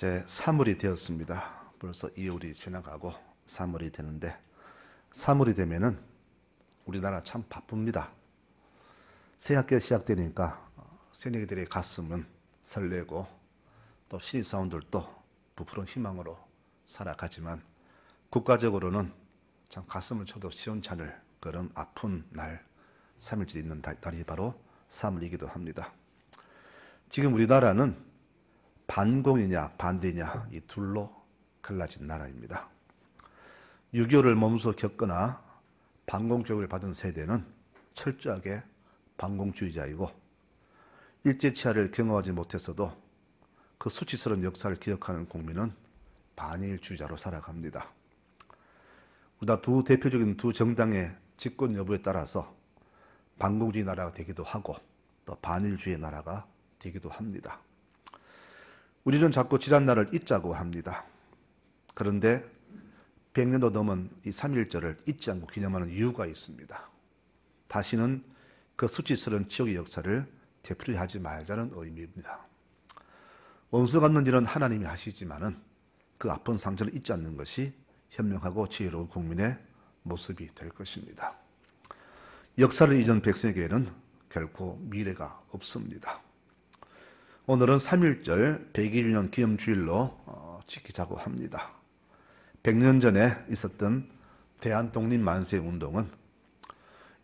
이제 3월이 되었습니다. 벌써 2월이 지나가고 3월이 되는데 3월이 되면은 우리나라 참 바쁩니다. 새학기 시작되니까 새내기들의 가슴은 설레고 또 신입사원들도 부풀은 희망으로 살아가지만 국가적으로는 참 가슴을 쳐도 시원찮을 그런 아픈 날 3일째 있는 달이 바로 3월이기도 합니다. 지금 우리나라는 반공이냐 반대냐 이 둘로 갈라진 나라입니다. 6.25를 몸소 겪거나 반공교육을 받은 세대는 철저하게 반공주의자이고 일제치하를 경험하지 못했어도 그 수치스러운 역사를 기억하는 국민은 반일주의자로 살아갑니다. 우리나라 두 대표적인 두 정당의 집권 여부에 따라서 반공주의 나라가 되기도 하고 또 반일주의 나라가 되기도 합니다. 우리는 자꾸 지난 날을 잊자고 합니다. 그런데 100년도 넘은 이 3.1절을 잊지 않고 기념하는 이유가 있습니다. 다시는 그 수치스러운 지옥의 역사를 되풀이하지 말자는 의미입니다. 원수 갚는 일은 하나님이 하시지만은 그 아픈 상처를 잊지 않는 것이 현명하고 지혜로운 국민의 모습이 될 것입니다. 역사를 잊은 백성에게는 결코 미래가 없습니다. 오늘은 3.1절 100주년 기념주일로 지키자고 합니다. 100년 전에 있었던 대한독립만세운동은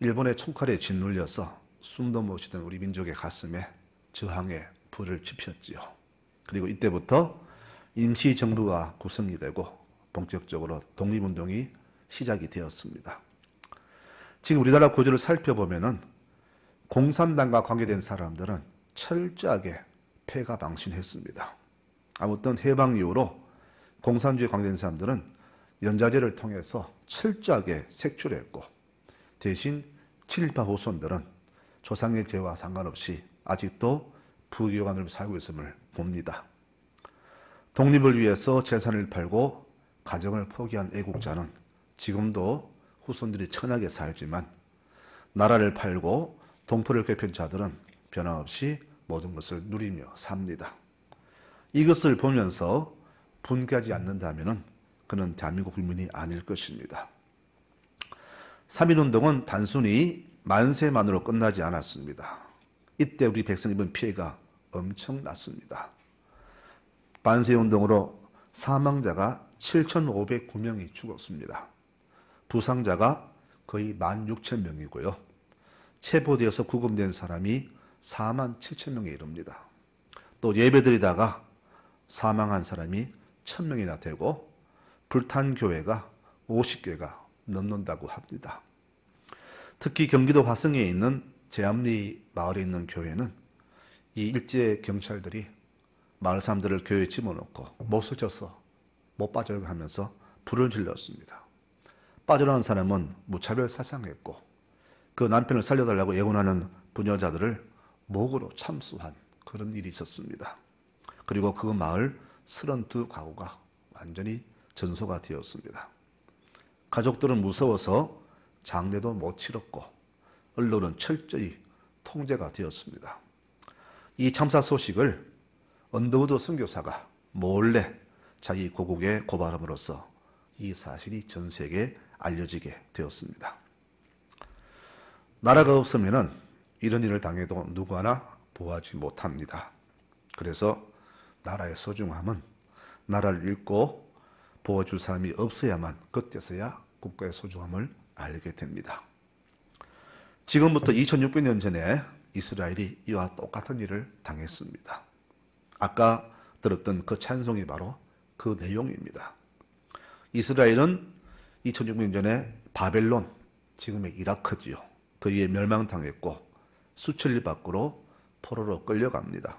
일본의 총칼에 짓눌려서 숨도 못 쉬던 우리 민족의 가슴에 저항의 불을 지폈지요. 그리고 이때부터 임시정부가 구성이 되고 본격적으로 독립운동이 시작이 되었습니다. 지금 우리나라 구조를 살펴보면은 공산당과 관계된 사람들은 철저하게 패가방신했습니다. 아무튼 해방 이후로 공산주의에 관계된 사람들은 연좌제를 통해서 철저하게 색출했고 대신 친일파 후손들은 조상의 죄와 상관없이 아직도 부귀영화를 살고 있음을 봅니다. 독립을 위해서 재산을 팔고 가정을 포기한 애국자는 지금도 후손들이 천하게 살지만 나라를 팔고 동포를 괴롭힌 자들은 변함없이 모든 것을 누리며 삽니다. 이것을 보면서 분개하지 않는다면 그는 대한민국 국민이 아닐 것입니다. 3.1운동은 단순히 만세만으로 끝나지 않았습니다. 이때 우리 백성이 입은 피해가 엄청났습니다. 만세운동으로 사망자가 7,509명이 죽었습니다. 부상자가 거의 16,000명이고요. 체포되어서 구금된 사람이 47,000명에 이릅니다. 또 예배드리다가 사망한 사람이 1,000명이나 되고 불탄 교회가 50개가 넘는다고 합니다. 특히 경기도 화성에 있는 제암리 마을에 있는 교회는 이 일제 경찰들이 마을 사람들을 교회에 집어넣고 못을 져서 못 빠져나가게 하면서 불을 질렀습니다. 빠져나간 사람은 무차별 사상했고 그 남편을 살려달라고 애원하는 부녀자들을 목으로 참수한 그런 일이 있었습니다. 그리고 그 마을 32가구가 완전히 전소가 되었습니다. 가족들은 무서워서 장례도 못 치렀고 언론은 철저히 통제가 되었습니다. 이 참사 소식을 언더우드 선교사가 몰래 자기 고국에 고발함으로써 이 사실이 전 세계에 알려지게 되었습니다. 나라가 없으면 이런 일을 당해도 누구 하나 보호하지 못합니다. 그래서 나라의 소중함은 나라를 잃고 보호해줄 사람이 없어야만 그때서야 국가의 소중함을 알게 됩니다. 지금부터 2600년 전에 이스라엘이 이와 똑같은 일을 당했습니다. 아까 들었던 그 찬송이 바로 그 내용입니다. 이스라엘은 2600년 전에 바벨론, 지금의 이라크지요. 그에 멸망당했고 수천리 밖으로 포로로 끌려갑니다.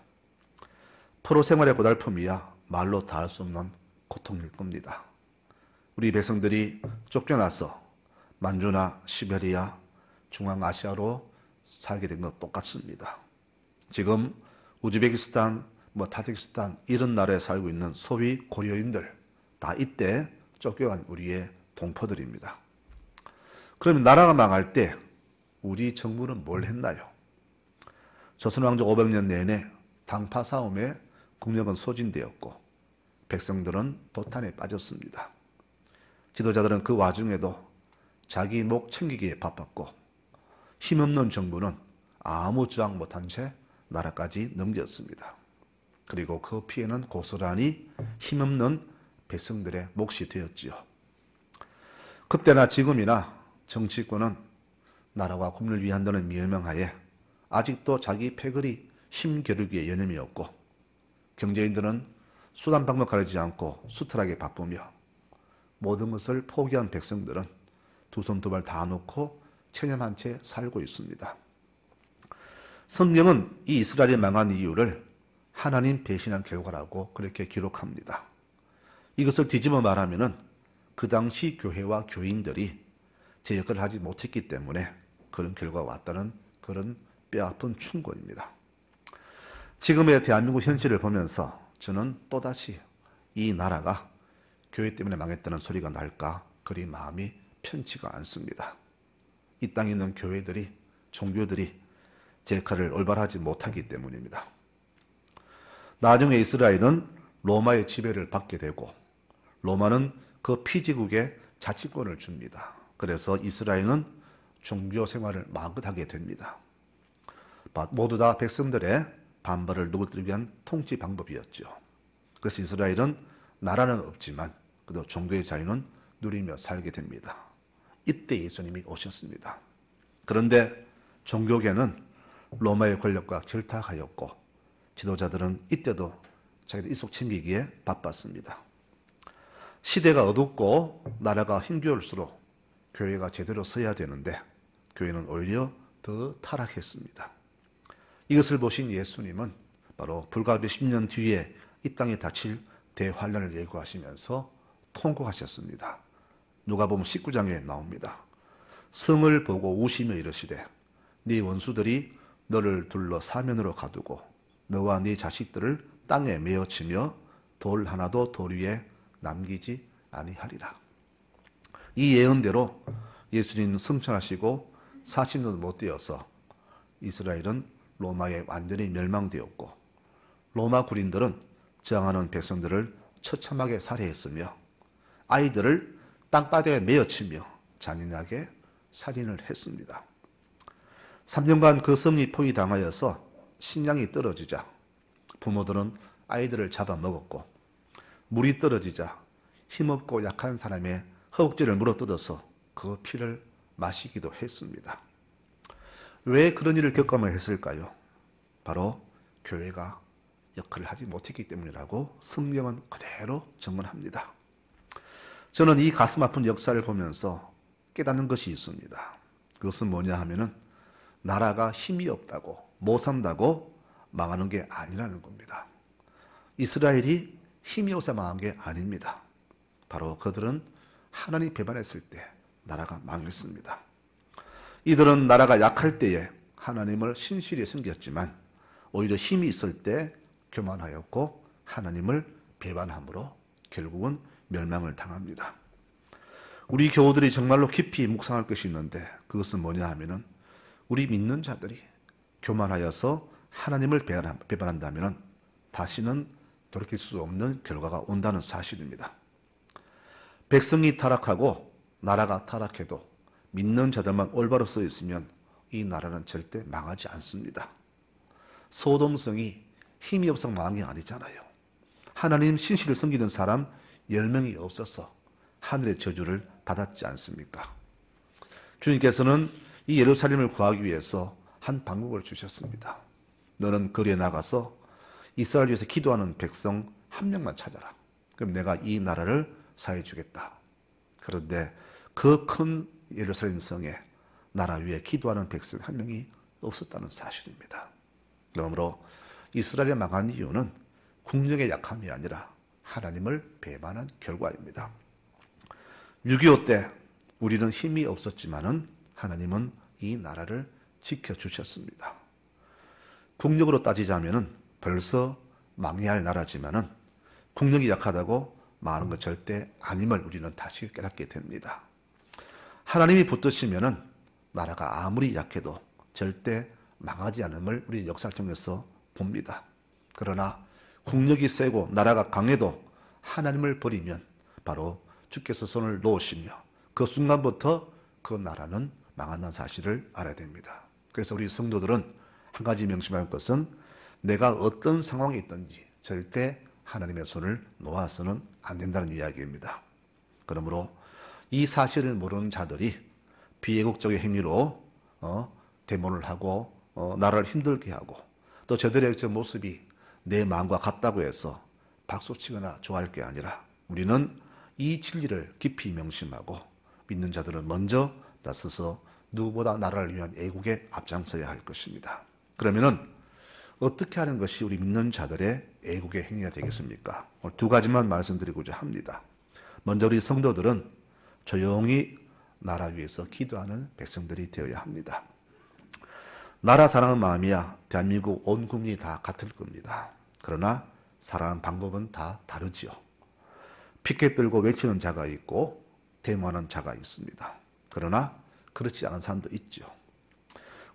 포로 생활의 고달픔이야 말로 다 할 수 없는 고통일 겁니다. 우리 백성들이 쫓겨나서 만주나 시베리아, 중앙아시아로 살게 된 것 똑같습니다. 지금 우즈베키스탄, 타지키스탄 이런 나라에 살고 있는 소위 고려인들 다 이때 쫓겨간 우리의 동포들입니다. 그러면 나라가 망할 때 우리 정부는 뭘 했나요? 조선왕조 500년 내내 당파 싸움에 국력은 소진되었고 백성들은 도탄에 빠졌습니다. 지도자들은 그 와중에도 자기 목 챙기기에 바빴고 힘없는 정부는 아무 저항 못한 채 나라까지 넘겼습니다. 그리고 그 피해는 고스란히 힘없는 백성들의 몫이 되었지요. 그때나 지금이나 정치권은 나라와 국민을 위한다는 미명하에 아직도 자기 패거리 힘겨루기에 여념이 없고 경제인들은 수단 방법 가리지 않고 수탈하게 바쁘며 모든 것을 포기한 백성들은 두 손 두 발 다 놓고 체념한 채 살고 있습니다. 성경은 이 이스라엘이 망한 이유를 하나님 배신한 결과라고 그렇게 기록합니다. 이것을 뒤집어 말하면은 그 당시 교회와 교인들이 제 역할을 하지 못했기 때문에 그런 결과가 왔다는 그런 뼈아픈 충고입니다. 지금의 대한민국 현실을 보면서 저는 또다시 이 나라가 교회 때문에 망했다는 소리가 날까 그리 마음이 편치가 않습니다. 이 땅에 있는 교회들이, 종교들이 제 역할을 올바르지 못하기 때문입니다. 나중에 이스라엘은 로마의 지배를 받게 되고 로마는 그 피지국에 자치권을 줍니다. 그래서 이스라엘은 종교 생활을 마긋하게 됩니다. 모두 다 백성들의 반발을 누구들을 위한 통치 방법이었죠. 그래서 이스라엘은 나라는 없지만 그래도 종교의 자유는 누리며 살게 됩니다. 이때 예수님이 오셨습니다. 그런데 종교계는 로마의 권력과 결탁하였고 지도자들은 이때도 자기들 이속 챙기기에 바빴습니다. 시대가 어둡고 나라가 힘겨울수록 교회가 제대로 서야 되는데 교회는 오히려 더 타락했습니다. 이것을 보신 예수님은 바로 불과 몇십 년 뒤에 이 땅에 닥칠 대환란을 예고하시면서 통곡하셨습니다. 누가복음 19장에 나옵니다. 성을 보고 우시며 이르시되 네 원수들이 너를 둘러 사면으로 가두고 너와 네 자식들을 땅에 메어치며 돌 하나도 돌 위에 남기지 아니하리라. 이 예언대로 예수님 승천하시고 40년도 못 되어서 이스라엘은 로마에 완전히 멸망되었고 로마 군인들은 저항하는 백성들을 처참하게 살해했으며 아이들을 땅바닥에 메어치며 잔인하게 살인을 했습니다. 3년간 그 성이 포위당하여서 식량이 떨어지자 부모들은 아이들을 잡아먹었고 물이 떨어지자 힘없고 약한 사람의 허벅지를 물어뜯어서 그 피를 마시기도 했습니다. 왜 그런 일을 겪어야 했을까요? 바로 교회가 역할을 하지 못했기 때문이라고 성경은 그대로 증언합니다. 저는 이 가슴 아픈 역사를 보면서 깨닫는 것이 있습니다. 그것은 뭐냐 하면은 나라가 힘이 없다고 못 산다고 망하는 게 아니라는 겁니다. 이스라엘이 힘이 없어 망한 게 아닙니다. 바로 그들은 하나님 배반했을 때 나라가 망했습니다. 이들은 나라가 약할 때에 하나님을 신실히 섬겼지만 오히려 힘이 있을 때 교만하였고 하나님을 배반함으로 결국은 멸망을 당합니다. 우리 교우들이 정말로 깊이 묵상할 것이 있는데 그것은 뭐냐 하면은 우리 믿는 자들이 교만하여서 하나님을 배반한다면 다시는 돌이킬 수 없는 결과가 온다는 사실입니다. 백성이 타락하고 나라가 타락해도 믿는 자들만 올바로 서 있으면 이 나라는 절대 망하지 않습니다. 소돔성이 힘이 없어 망한 게 아니잖아요. 하나님 신실을 섬기는 사람 10명이 없어서 하늘의 저주를 받았지 않습니까? 주님께서는 이 예루살렘을 구하기 위해서 한 방법을 주셨습니다. 너는 거리에 나가서 이스라엘 위해서 기도하는 백성 한 명만 찾아라. 그럼 내가 이 나라를 사해 주겠다. 그런데 그 큰 예루살렘 성에 나라 위에 기도하는 백성 한 명이 없었다는 사실입니다. 그러므로 이스라엘이 망한 이유는 국력의 약함이 아니라 하나님을 배반한 결과입니다. 6.25 때 우리는 힘이 없었지만은 하나님은 이 나라를 지켜주셨습니다. 국력으로 따지자면은 벌써 망해야 할 나라지만은 국력이 약하다고 말하는 것 절대 아님을 우리는 다시 깨닫게 됩니다. 하나님이 붙드시면은 나라가 아무리 약해도 절대 망하지 않음을 우리 역사를 통해서 봅니다. 그러나 국력이 세고 나라가 강해도 하나님을 버리면 바로 주께서 손을 놓으시며 그 순간부터 그 나라는 망한다는 사실을 알아야 됩니다. 그래서 우리 성도들은 한 가지 명심할 것은 내가 어떤 상황에 있든지 절대 하나님의 손을 놓아서는 안 된다는 이야기입니다. 그러므로 이 사실을 모르는 자들이 비애국적인 행위로 데모를 하고 나라를 힘들게 하고 또 저들의 저 모습이 내 마음과 같다고 해서 박수치거나 좋아할 게 아니라 우리는 이 진리를 깊이 명심하고 믿는 자들은 먼저 나서서 누구보다 나라를 위한 애국에 앞장서야 할 것입니다. 그러면은 어떻게 하는 것이 우리 믿는 자들의 애국의 행위가 되겠습니까? 오늘 두 가지만 말씀드리고자 합니다. 먼저 우리 성도들은 조용히 나라 위에서 기도하는 백성들이 되어야 합니다. 나라 사랑하는 마음이야 대한민국 온 국민이 다 같을 겁니다. 그러나 사랑하는 방법은 다 다르지요. 피켓 들고 외치는 자가 있고 데모하는 자가 있습니다. 그러나 그렇지 않은 사람도 있죠.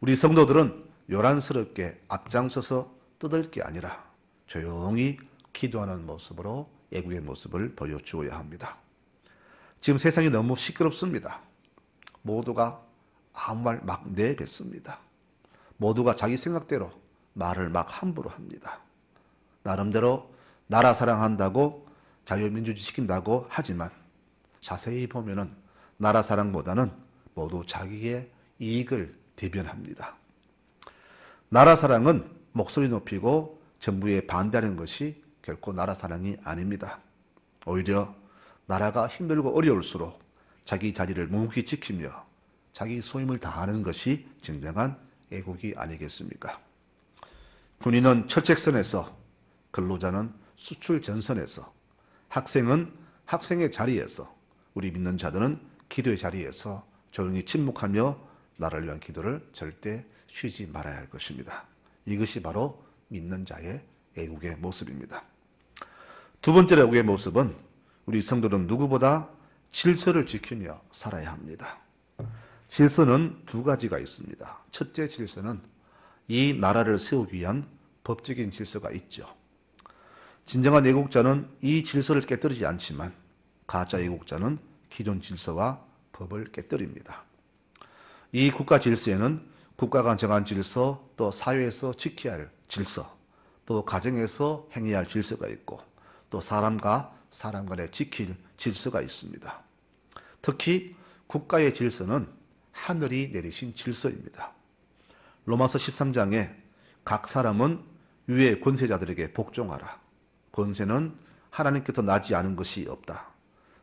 우리 성도들은 요란스럽게 앞장서서 뜯을 게 아니라 조용히 기도하는 모습으로 애국의 모습을 보여주어야 합니다. 지금 세상이 너무 시끄럽습니다. 모두가 아무 말 막 내뱉습니다. 모두가 자기 생각대로 말을 막 함부로 합니다. 나름대로 나라 사랑한다고 자유민주주의 시킨다고 하지만 자세히 보면은 나라 사랑보다는 모두 자기의 이익을 대변합니다. 나라 사랑은 목소리 높이고 정부에 반대하는 것이 결코 나라 사랑이 아닙니다. 오히려 나라가 힘들고 어려울수록 자기 자리를 묵묵히 지키며 자기 소임을 다하는 것이 진정한 애국이 아니겠습니까? 군인은 철책선에서, 근로자는 수출 전선에서, 학생은 학생의 자리에서, 우리 믿는 자들은 기도의 자리에서 조용히 침묵하며 나라를 위한 기도를 절대 쉬지 말아야 할 것입니다. 이것이 바로 믿는 자의 애국의 모습입니다. 두 번째 애국의 모습은 우리 성도는 누구보다 질서를 지키며 살아야 합니다. 질서는 두 가지가 있습니다. 첫째 질서는 이 나라를 세우기 위한 법적인 질서가 있죠. 진정한 애국자는 이 질서를 깨뜨리지 않지만 가짜 애국자는 기존 질서와 법을 깨뜨립니다. 이 국가 질서에는 국가가 정한 질서, 또 사회에서 지켜야 할 질서, 또 가정에서 행해야 할 질서가 있고 또 사람과 사람 간에 지킬 질서가 있습니다. 특히 국가의 질서는 하늘이 내리신 질서입니다. 로마서 13장에 각 사람은 위의 권세자들에게 복종하라. 권세는 하나님께서 나지 않은 것이 없다.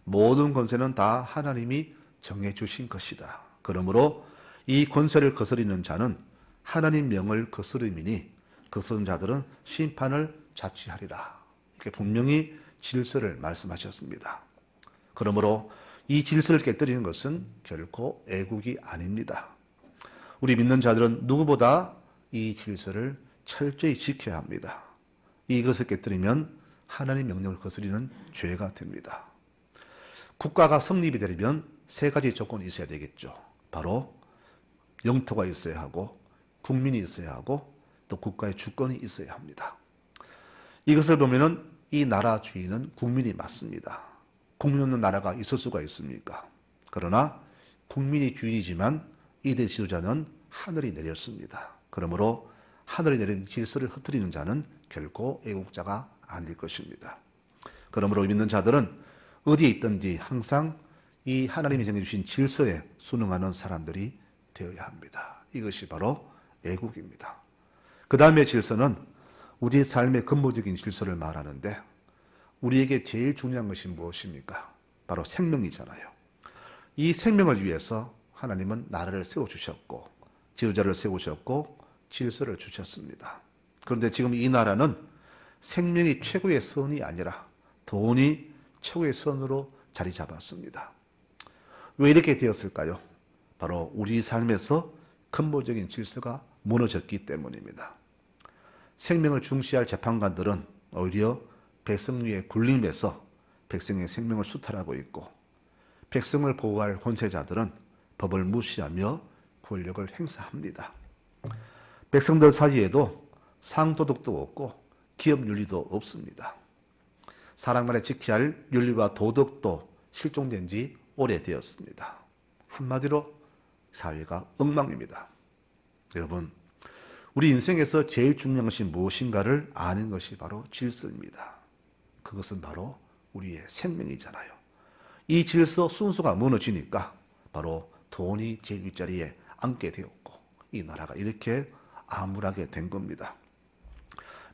모든 권세는 다 하나님이 정해주신 것이다. 그러므로 이 권세를 거스리는 자는 하나님 명을 거스름이니 거스른 자들은 심판을 자취하리라. 이렇게 분명히 질서를 말씀하셨습니다. 그러므로 이 질서를 깨뜨리는 것은 결코 애국이 아닙니다. 우리 믿는 자들은 누구보다 이 질서를 철저히 지켜야 합니다. 이것을 깨뜨리면 하나님 명령을 거스리는 죄가 됩니다. 국가가 성립이 되려면 세 가지 조건이 있어야 되겠죠. 바로 영토가 있어야 하고 국민이 있어야 하고 또 국가의 주권이 있어야 합니다. 이것을 보면은 이 나라 주인은 국민이 맞습니다. 국민 없는 나라가 있을 수가 있습니까? 그러나 국민이 주인이지만 이들 지도자는 하늘이 내렸습니다. 그러므로 하늘이 내린 질서를 흐트리는 자는 결코 애국자가 아닐 것입니다. 그러므로 믿는 자들은 어디에 있든지 항상 이 하나님이 정해주신 질서에 순응하는 사람들이 되어야 합니다. 이것이 바로 애국입니다. 그 다음에 질서는 우리의 삶의 근본적인 질서를 말하는데 우리에게 제일 중요한 것이 무엇입니까? 바로 생명이잖아요. 이 생명을 위해서 하나님은 나라를 세워주셨고 지도자를 세우셨고 질서를 주셨습니다. 그런데 지금 이 나라는 생명이 최고의 선이 아니라 돈이 최고의 선으로 자리 잡았습니다. 왜 이렇게 되었을까요? 바로 우리 삶에서 근본적인 질서가 무너졌기 때문입니다. 생명을 중시할 재판관들은 오히려 백성 위에 군림해서 백성의 생명을 수탈하고 있고 백성을 보호할 권세자들은 법을 무시하며 권력을 행사합니다. 백성들 사이에도 상도덕도 없고 기업 윤리도 없습니다. 사람간에 지켜야 할 윤리와 도덕도 실종된 지 오래되었습니다. 한마디로 사회가 엉망입니다. 여러분, 우리 인생에서 제일 중요한 것이 무엇인가를 아는 것이 바로 질서입니다. 그것은 바로 우리의 생명이잖아요. 이 질서 순서가 무너지니까 바로 돈이 제일 윗자리에 앉게 되었고 이 나라가 이렇게 암울하게 된 겁니다.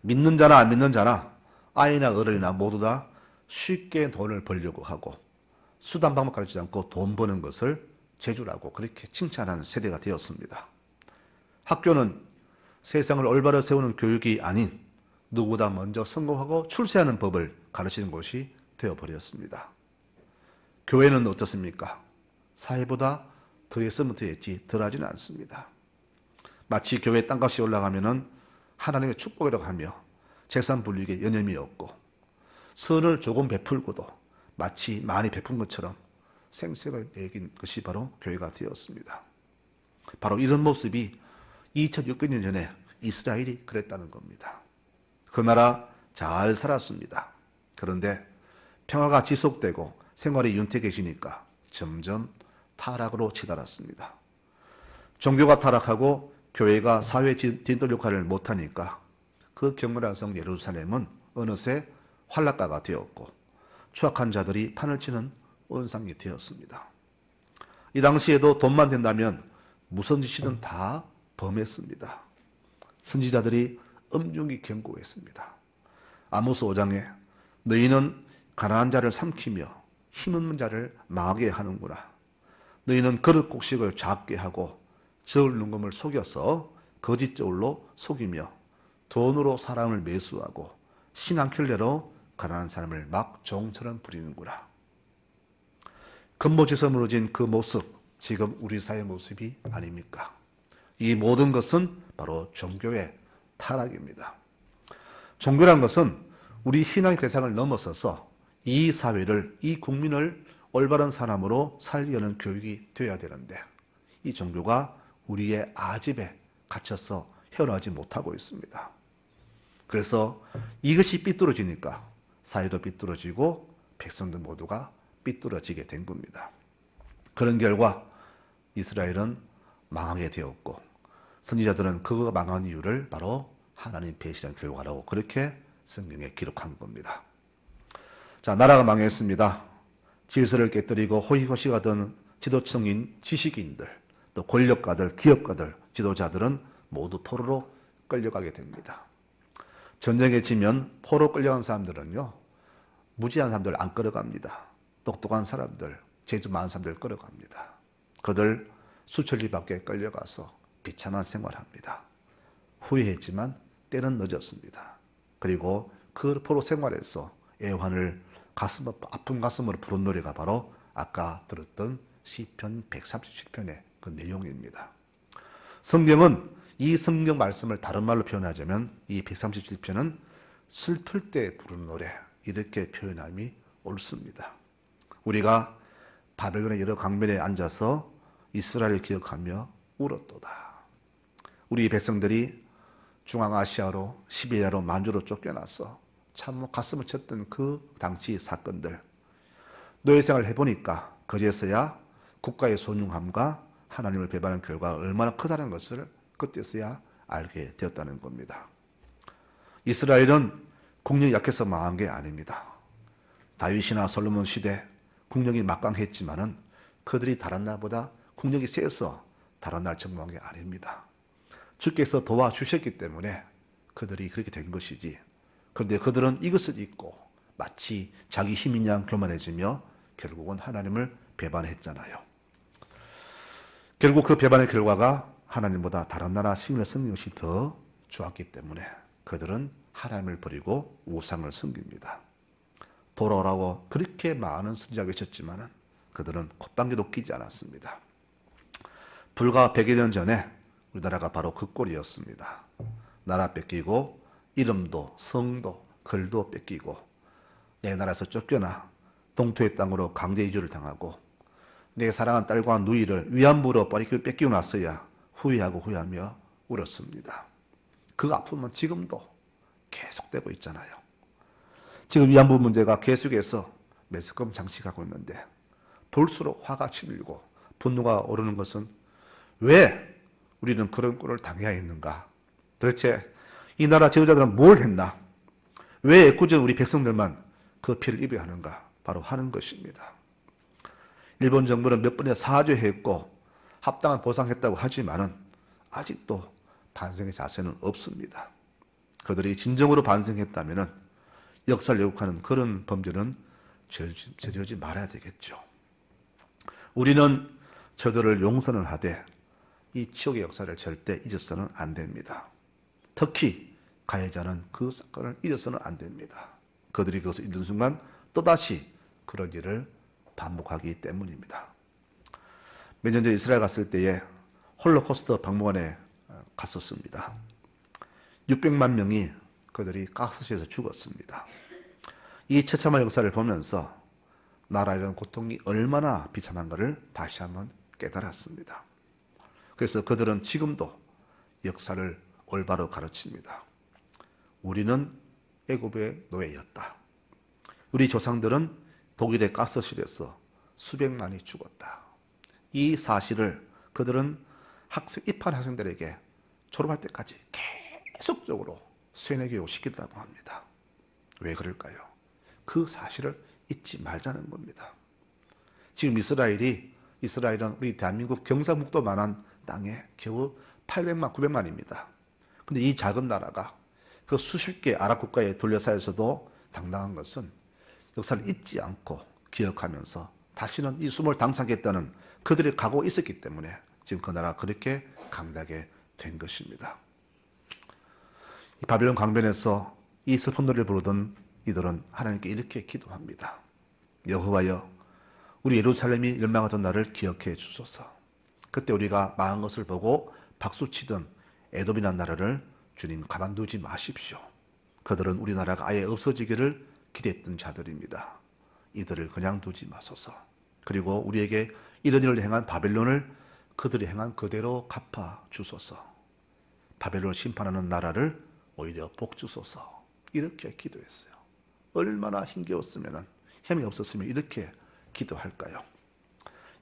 믿는 자나 안 믿는 자나 아이나 어른이나 모두 다 쉽게 돈을 벌려고 하고 수단 방법 가르치지 않고 돈 버는 것을 재주라고 그렇게 칭찬하는 세대가 되었습니다. 학교는 세상을 올바로 세우는 교육이 아닌 누구보다 먼저 성공하고 출세하는 법을 가르치는 곳이 되어버렸습니다. 교회는 어떻습니까? 사회보다 더했으면 더했지 덜하지는 않습니다. 마치 교회 땅값이 올라가면은 하나님의 축복이라고 하며 재산 불리기에 여념이 없고 선을 조금 베풀고도 마치 많이 베푼 것처럼 생색을 내긴 것이 바로 교회가 되었습니다. 바로 이런 모습이 2600년 전에 이스라엘이 그랬다는 겁니다. 그 나라 잘 살았습니다. 그런데 평화가 지속되고 생활이 윤택해지니까 점점 타락으로 치달았습니다. 종교가 타락하고 교회가 사회 진돌 역할을 못하니까 그 경건한 성 예루살렘은 어느새 환락가가 되었고 추악한 자들이 판을 치는 온상이 되었습니다. 이 당시에도 돈만 된다면 무슨 짓이든 다 범했습니다. 선지자들이 엄중히 경고했습니다. 아모스 5장에 너희는 가난한 자를 삼키며 힘없는 자를 망하게 하는구나. 너희는 그릇 곡식을 작게 하고 저울 눈금을 속여서 거짓 저울로 속이며 돈으로 사람을 매수하고 신앙켤레로 가난한 사람을 막 종처럼 부리는구나. 근본에서 무너진 그 모습, 지금 우리 사회의 모습이 아닙니까? 이 모든 것은 바로 종교의 타락입니다. 종교란 것은 우리 신앙의 대상을 넘어서서 이 사회를, 이 국민을 올바른 사람으로 살리려는 교육이 되어야 되는데 이 종교가 우리의 아집에 갇혀서 헤어나지 못하고 있습니다. 그래서 이것이 삐뚤어지니까 사회도 삐뚤어지고 백성들 모두가 삐뚤어지게 된 겁니다. 그런 결과 이스라엘은 망하게 되었고 선지자들은 그가 망한 이유를 바로 하나님 배신한 결과라고 그렇게 성경에 기록한 겁니다. 자, 나라가 망했습니다. 질서를 깨뜨리고 호의호식하던 지도층인 지식인들, 또 권력가들, 기업가들, 지도자들은 모두 포로로 끌려가게 됩니다. 전쟁에 지면 포로 끌려간 사람들은요, 무지한 사람들 안 끌어갑니다. 똑똑한 사람들, 재주 많은 사람들 끌어갑니다. 그들 수천리 밖에 끌려가서 비참한 생활합니다. 후회했지만 때는 늦었습니다. 그리고 그 포로 생활에서 애환을 아픈 가슴으로 부른 노래가 바로 아까 들었던 시편 137편의 그 내용입니다. 성경은 이 성경 말씀을 다른 말로 표현하자면 이 137편은 슬플 때 부르는 노래 이렇게 표현함이 옳습니다. 우리가 바벨론의 여러 강변에 앉아서 이스라엘을 기억하며 울었도다. 우리 백성들이 중앙아시아로 시베리아로 만주로 쫓겨나서 참 가슴을 쳤던 그 당시 사건들 노예생활을 해보니까 그제서야 국가의 소중함과 하나님을 배반한 결과가 얼마나 크다는 것을 그때서야 알게 되었다는 겁니다. 이스라엘은 국력이 약해서 망한 게 아닙니다. 다윗이나 솔로몬 시대 국력이 막강했지만은 그들이 다른 나라보다 국력이 세서 다른 나라를 정복한 게 아닙니다. 주께서 도와주셨기 때문에 그들이 그렇게 된 것이지. 그런데 그들은 이것을 잊고 마치 자기 힘인 양 교만해지며 결국은 하나님을 배반했잖아요. 결국 그 배반의 결과가 하나님보다 다른 나라 신을 섬기는 것이 더 좋았기 때문에 그들은 하나님을 버리고 우상을 섬깁니다. 돌아오라고 그렇게 많은 선지자가 계셨지만 그들은 콧방귀도 끼지 않았습니다. 불과 100여 년 전에 우리나라가 바로 그 꼴이었습니다. 나라 뺏기고 이름도 성도 글도 뺏기고 내 나라에서 쫓겨나 동토의 땅으로 강제 이주를 당하고 내 사랑한 딸과 누이를 위안부로 뺏기고 나서야 후회하며 울었습니다. 그 아픔은 지금도 계속되고 있잖아요. 지금 위안부 문제가 계속해서 매스컴 장식하고 있는데 볼수록 화가 치밀고 분노가 오르는 것은 왜 우리는 그런 꼴을 당해야 했는가? 도대체 이 나라 지도자들은 뭘 했나? 왜 애꿎은 우리 백성들만 그 피를 입어야 하는가? 바로 하는 것입니다. 일본 정부는 몇 번의 사죄했고 합당한 보상했다고 하지만은 아직도 반성의 자세는 없습니다. 그들이 진정으로 반성했다면은 역사를 왜곡하는 그런 범죄는 저지르지 말아야 되겠죠. 우리는 저들을 용서는 하되 이 치욕의 역사를 절대 잊어서는 안 됩니다. 특히 가해자는 그 사건을 잊어서는 안 됩니다. 그들이 그것을 잊는 순간 또다시 그런 일을 반복하기 때문입니다. 몇 년 전에 이스라엘 갔을 때에 홀로코스트 박물관에 갔었습니다. 600만 명이 그들이 가스실에서 죽었습니다. 이 처참한 역사를 보면서 나라에 대한 고통이 얼마나 비참한가를 다시 한번 깨달았습니다. 그래서 그들은 지금도 역사를 올바로 가르칩니다. 우리는 애굽의 노예였다. 우리 조상들은 독일의 가스실에서 수백만이 죽었다. 이 사실을 그들은 입한 학생들에게 졸업할 때까지 계속적으로 세뇌교육 시키더라고 합니다. 왜 그럴까요? 그 사실을 잊지 말자는 겁니다. 지금 이스라엘은 우리 대한민국 경상북도만한 땅에 겨우 800만, 900만입니다. 근데 이 작은 나라가 그 수십 개 아랍 국가에 둘러싸여서도 당당한 것은 역사를 잊지 않고 기억하면서 다시는 이 숨을 당차겠다는 그들의 각오가 있었기 때문에 지금 그 나라가 그렇게 강하게 된 것입니다. 이 바벨론 강변에서 이 슬픈 노래를 부르던 이들은 하나님께 이렇게 기도합니다. 여호와여, 우리 예루살렘이 멸망하던 날을 기억해 주소서. 그때 우리가 망한 것을 보고 박수치던 에돔이란 나라를 주님 가만두지 마십시오. 그들은 우리나라가 아예 없어지기를 기대했던 자들입니다. 이들을 그냥 두지 마소서. 그리고 우리에게 이런 일을 행한 바벨론을 그들이 행한 그대로 갚아 주소서. 바벨론을 심판하는 나라를 오히려 복 주소서. 이렇게 기도했어요. 얼마나 힘겨웠으면, 힘이 없었으면 이렇게 기도할까요?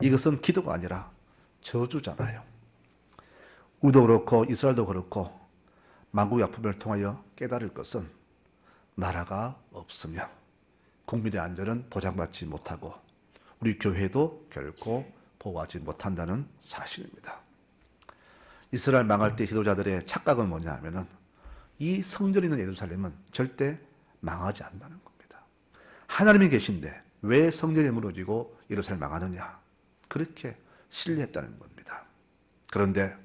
이것은 기도가 아니라 저주잖아요. 우리도 그렇고 이스라엘도 그렇고 만국의 아픔을 통하여 깨달을 것은 나라가 없으면 국민의 안전은 보장받지 못하고 우리 교회도 결코 보호하지 못한다는 사실입니다. 이스라엘 망할 때 지도자들의 착각은 뭐냐 하면은 이 성전이 있는 예루살렘은 절대 망하지 않는다는 겁니다. 하나님이 계신데 왜 성전이 무너지고 예루살렘이 망하느냐? 그렇게 신뢰했다는 겁니다. 그런데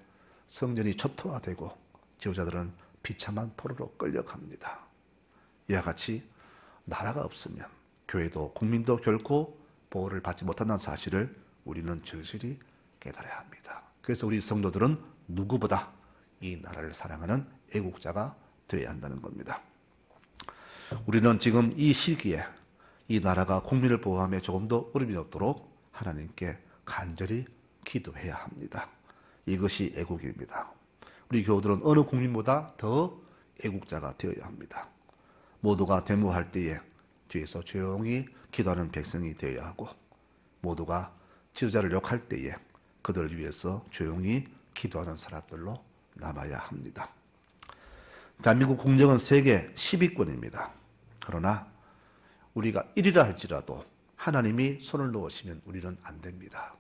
성전이 초토화되고 지도자들은 비참한 포로로 끌려갑니다. 이와 같이 나라가 없으면 교회도 국민도 결코 보호를 받지 못한다는 사실을 우리는 절실히 깨달아야 합니다. 그래서 우리 성도들은 누구보다 이 나라를 사랑하는 애국자가 되어야 한다는 겁니다. 우리는 지금 이 시기에 이 나라가 국민을 보호하며 조금 더 어려움이 없도록 하나님께 간절히 기도해야 합니다. 이것이 애국입니다. 우리 교우들은 어느 국민보다 더 애국자가 되어야 합니다. 모두가 데모할 때에 뒤에서 조용히 기도하는 백성이 되어야 하고 모두가 지도자를 욕할 때에 그들을 위해서 조용히 기도하는 사람들로 남아야 합니다. 대한민국 국정은 세계 10위권입니다. 그러나 우리가 1위라 할지라도 하나님이 손을 놓으시면 우리는 안 됩니다.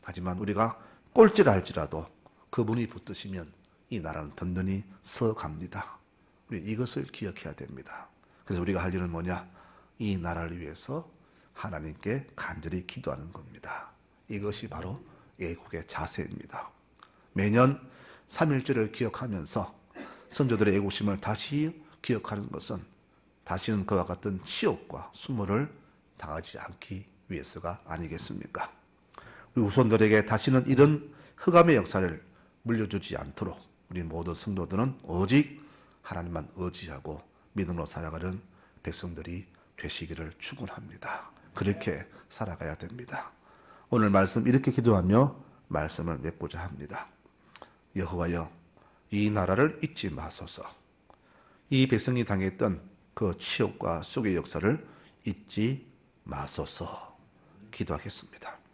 하지만 우리가 꼴찌라 할지라도 그분이 붙드시면 이 나라는 든든히 서갑니다. 우리 이것을 기억해야 됩니다. 그래서 우리가 할 일은 뭐냐? 이 나라를 위해서 하나님께 간절히 기도하는 겁니다. 이것이 바로 애국의 자세입니다. 매년 3.1절을 기억하면서 선조들의 애국심을 다시 기억하는 것은 다시는 그와 같은 치욕과 수모를 당하지 않기 위해서가 아니겠습니까? 우리 후손들에게 다시는 이런 흑암의 역사를 물려주지 않도록 우리 모든 성도들은 오직 하나님만 의지하고 믿음으로 살아가는 백성들이 되시기를 축원합니다. 그렇게 살아가야 됩니다. 오늘 말씀 이렇게 기도하며 말씀을 맺고자 합니다. 여호와여, 이 나라를 잊지 마소서. 이 백성이 당했던 그 치욕과 쑥의 역사를 잊지 마소서. 기도하겠습니다.